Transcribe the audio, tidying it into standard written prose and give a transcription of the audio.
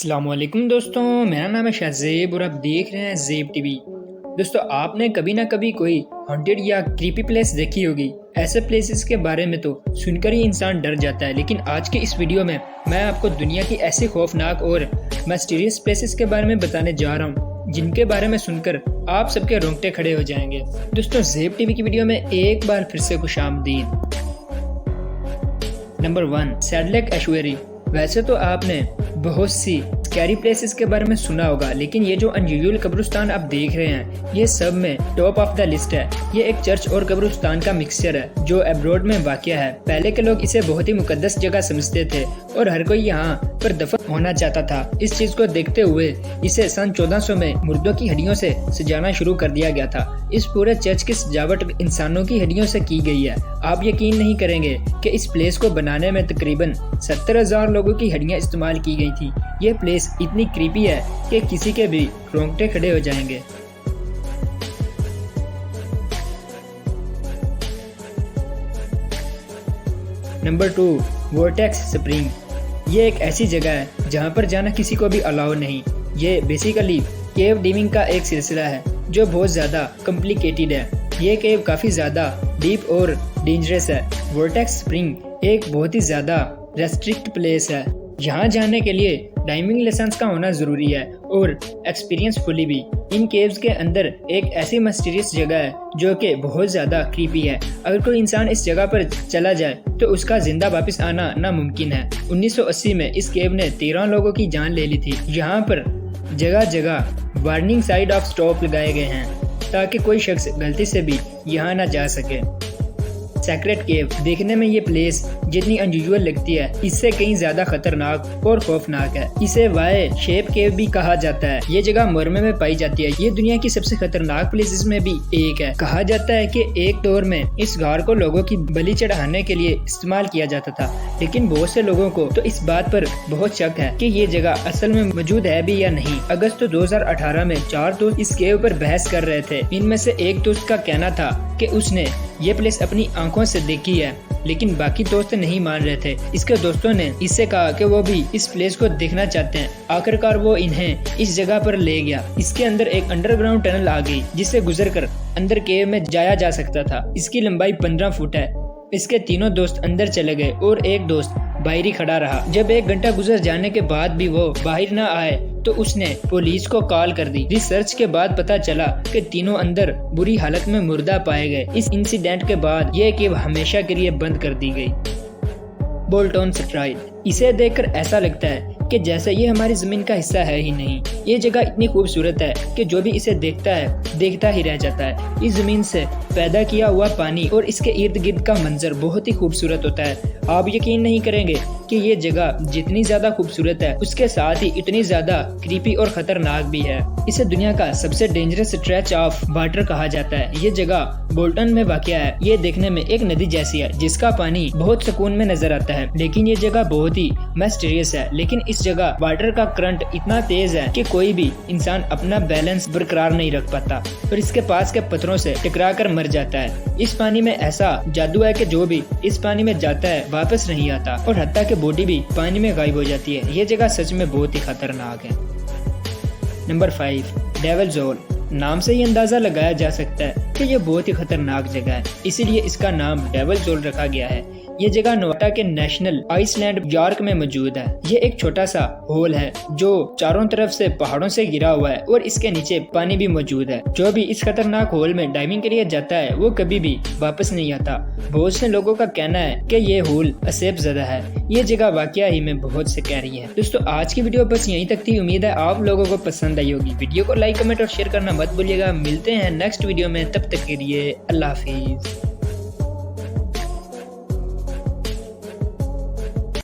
السلام علیکم دوستوں، میرا نام ہے شہزیب اور آپ دیکھ رہے ہیں زیب ٹی وی۔ دوستوں، آپ نے کبھی نہ کبھی کوئی ہانٹیڈ یا کریپی پلیس دیکھی ہوگی۔ ایسے پلیسز کے بارے میں تو سن کر ہی انسان ڈر جاتا ہے، لیکن آج کے اس ویڈیو میں آپ کو دنیا کی ایسی خوفناک اور مسٹیریس پلیسز کے بارے میں بتانے جا رہا ہوں جن کے بارے میں سن کر آپ سب کے رونگٹے کھڑے ہو جائیں گے۔ دوستوں، زیب ٹی وی کی ویڈیو میں ایک بار پھر سے خوش آمدید۔ نمبر 1، سیڈ لیک ایشویری۔ ویسے تو آپ نے بہت سی اسکیری پلیسز کے بارے میں سنا ہوگا، لیکن یہ جو انیوژل قبرستان آپ دیکھ رہے ہیں یہ سب میں ٹاپ آف دا لسٹ ہے۔ یہ ایک چرچ اور قبرستان کا مکسچر ہے جو ابروڈ میں واقع ہے۔ پہلے کے لوگ اسے بہت ہی مقدس جگہ سمجھتے تھے اور ہر کوئی یہاں پر دفن ہونا چاہتا تھا۔ اس چیز کو دیکھتے ہوئے اسے سن 1400 میں مردوں کی ہڈیوں سے سجانا شروع کر دیا گیا تھا۔ اس پورے چرچ کی سجاوٹ انسانوں کی ہڈیوں سے کی گئی ہے۔ آپ یقین نہیں کریں گے کہ اس پلیس کو بنانے میں تقریباً 70,000 لوگوں کی ہڈیاں استعمال کی گئی تھی۔ یہ پلیس اتنی کریپی ہے کہ کسی کے بھی رونگٹے کھڑے ہو جائیں گے۔ Number 2، vortex spring. یہ ایک ایسی جگہ ہے جہاں پر جانا کسی کو بھی الاؤ نہیں۔ یہ بیسیکلی کیو ڈیونگ کا ایک سلسلہ ہے جو بہت زیادہ کمپلیکیٹڈ ہے۔ یہ کیو کافی زیادہ ڈیپ اور ڈینجرس ہے۔ وورٹیکس سپرنگ ایک بہت ہی زیادہ ریسٹرکٹ پلیس ہے۔ یہاں جانے کے لیے ڈائیونگ لائسنس کا ہونا ضروری ہے اور ایکسپیرینس فلی بھی۔ ان کیوز کے اندر ایک ایسی مسٹیریس جگہ ہے جو کہ بہت زیادہ کریپی ہے۔ اگر کوئی انسان اس جگہ پر چلا جائے تو اس کا زندہ واپس آنا ناممکن ہے۔ 1980 میں اس کیو نے 13 لوگوں کی جان لے لی تھی۔ یہاں پر جگہ جگہ وارننگ سائن آف سٹاپ لگائے گئے ہیں تاکہ کوئی شخص غلطی سے بھی یہاں نہ جا سکے۔ سیکریٹ کیو۔ دیکھنے میں یہ پلیس جتنی انیوژل لگتی ہے اس سے کہیں زیادہ خطرناک اور خوفناک ہے۔ اسے وائی شیپ کیو بھی کہا جاتا ہے۔ یہ جگہ مرمے میں پائی جاتی ہے۔ یہ دنیا کی سب سے خطرناک پلیسز میں بھی ایک ہے۔ کہا جاتا ہے کہ ایک دور میں اس غار کو لوگوں کی بلی چڑھانے کے لیے استعمال کیا جاتا تھا، لیکن بہت سے لوگوں کو تو اس بات پر بہت شک ہے کہ یہ جگہ اصل میں موجود ہے بھی یا نہیں۔ اگست 2018 میں 4 دوست اس کیو پر بحث کر رہے تھے۔ ان میں سے ایک دوست کا کہنا تھا کہ اس نے یہ پلیس اپنی آنکھوں سے دیکھی ہے، لیکن باقی دوست نہیں مان رہے تھے۔ اس کے دوستوں نے اس سے کہا کہ وہ بھی اس پلیس کو دیکھنا چاہتے ہیں۔ آخرکار وہ انہیں اس جگہ پر لے گیا۔ اس کے اندر ایک انڈر گراؤنڈ ٹنل آ گئی جس سے گزر کر اندر کیو میں جایا جا سکتا تھا۔ اس کی لمبائی 15 فٹ ہے۔ اس کے تینوں دوست اندر چلے گئے اور ایک دوست باہر ہی کھڑا رہا۔ جب 1 گھنٹہ گزر جانے کے بعد بھی وہ باہر نہ آئے تو اس نے پولیس کو کال کر دی۔ ریسرچ کے بعد پتا چلا کہ تینوں اندر بری حالت میں مردہ پائے گئے۔ اس انسیڈنٹ کے بعد یہ کیو ہمیشہ کے لیے بند کر دی گئی۔ بولٹون سٹرائل۔ اسے دیکھ کر ایسا لگتا ہے کہ جیسے یہ ہماری زمین کا حصہ ہے ہی نہیں۔ یہ جگہ اتنی خوبصورت ہے کہ جو بھی اسے دیکھتا ہے دیکھتا ہی رہ جاتا ہے۔ اس زمین سے پیدا کیا ہوا پانی اور اس کے ارد گرد کا منظر بہت ہی خوبصورت ہوتا ہے۔ آپ یقین نہیں کریں گے کہ یہ جگہ جتنی زیادہ خوبصورت ہے اس کے ساتھ ہی اتنی زیادہ کریپی اور خطرناک بھی ہے۔ اسے دنیا کا سب سے ڈینجرس اسٹریچ آف واٹر کہا جاتا ہے۔ یہ جگہ بولٹن میں واقع ہے۔ یہ دیکھنے میں ایک ندی جیسی ہے جس کا پانی بہت سکون میں نظر آتا ہے، لیکن یہ جگہ بہت ہی مسٹیریس ہے۔ لیکن اس جگہ واٹر کا کرنٹ اتنا تیز ہے کہ کوئی بھی انسان اپنا بیلنس برقرار نہیں رکھ پاتا اور اس کے پاس کے پتھروں سے ٹکرا کر مر جاتا ہے۔ اس پانی میں ایسا جادو ہے کہ جو بھی اس پانی میں جاتا ہے واپس نہیں آتا اور حتیٰ کہ باڈی بھی پانی میں غائب ہو جاتی ہے۔ یہ جگہ سچ میں بہت ہی خطرناک ہے۔ Number 5، devil's whole. نام سے ہی اندازہ لگایا جا سکتا ہے کہ یہ بہت ہی خطرناک جگہ ہے، اسی لیے اس کا نام ڈیولز ہول رکھا گیا ہے۔ یہ جگہ نواٹا کے نیشنل آئس لینڈ یارک میں موجود ہے۔ یہ ایک چھوٹا سا ہول ہے جو چاروں طرف سے پہاڑوں سے گھرا ہوا ہے اور اس کے نیچے پانی بھی موجود ہے۔ جو بھی اس خطرناک ہول میں ڈائیونگ کے لیے جاتا ہے وہ کبھی بھی واپس نہیں آتا۔ بہت سے لوگوں کا کہنا ہے کہ یہ ہول عذاب زدہ ہے۔ یہ جگہ واقعہ ہی میں بہت سکیری ہے۔ دوستو، آج کی ویڈیو بس یہیں تک تھی۔ امید ہے آپ لوگوں کو پسند آئی ہوگی۔ ویڈیو کو لائک، کمنٹ اور شیئر کرنا مت بھولیے گا۔ ملتے ہیں نیکسٹ ویڈیو میں، تب تک کے لیے اللہ حافظ۔